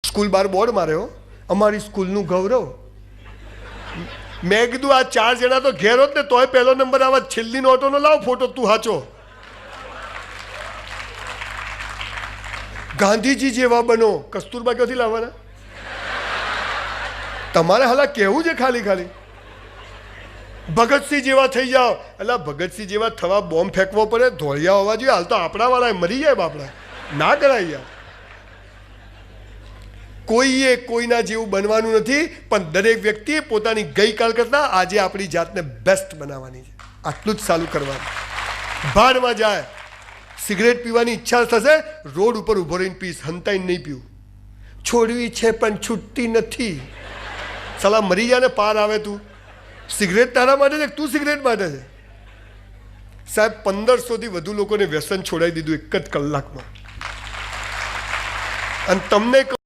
School બાર board માર્યો, અમારી સ્કૂલનું ગૌરવ. મેં કીધું આ 4 જણા તો ઘેર હોત ને તોય પહેલો નંબર આવે. છેલ્લી નોટોનો લાવ ફોટો, તું હાચો. ગાંધીજી જેવા બનો. કસ્તુરબા ક્યાંથી લાવવાના? તમારે હાલા કેવું છે ખાલી ખાલી. ભગતસિંહ જેવા થઈ જાઓ. એટલે ભગતસિંહ જેવા થવા બોમ્બ ફેંકવો પડે, ધોળિયા હોવા જોઈએ. હાલ તો આપણા વાળા મરી જાય બાપડા. ના કરાય યાર. કોઈએ કોઈના જેવું બનવાનું નથી, પણ દરેક વ્યક્તિએ પોતાની ગઈકાલ કરતાં આજે આપણી જાતને બેસ્ટ બનાવવાની છે. આટલું જ ચાલુ કરવાનું. ભાડમાં જાય. સિગરેટ પીવાની ઈચ્છા થશે, રોડ ઉપર ઊભો રહીને પીસ, હંતાઈને નહીં પીવું. છોડવી છે પણ છૂટતી નથી. સલાહ મરી જાય ને પાર આવે. તું સિગરેટ તારા માટે છે, તું સિગરેટ માટે છે. સાહેબ 1500થી વધુ લોકોને વ્યસન છોડાવી દીધું એક જ કલાકમાં. અને તમને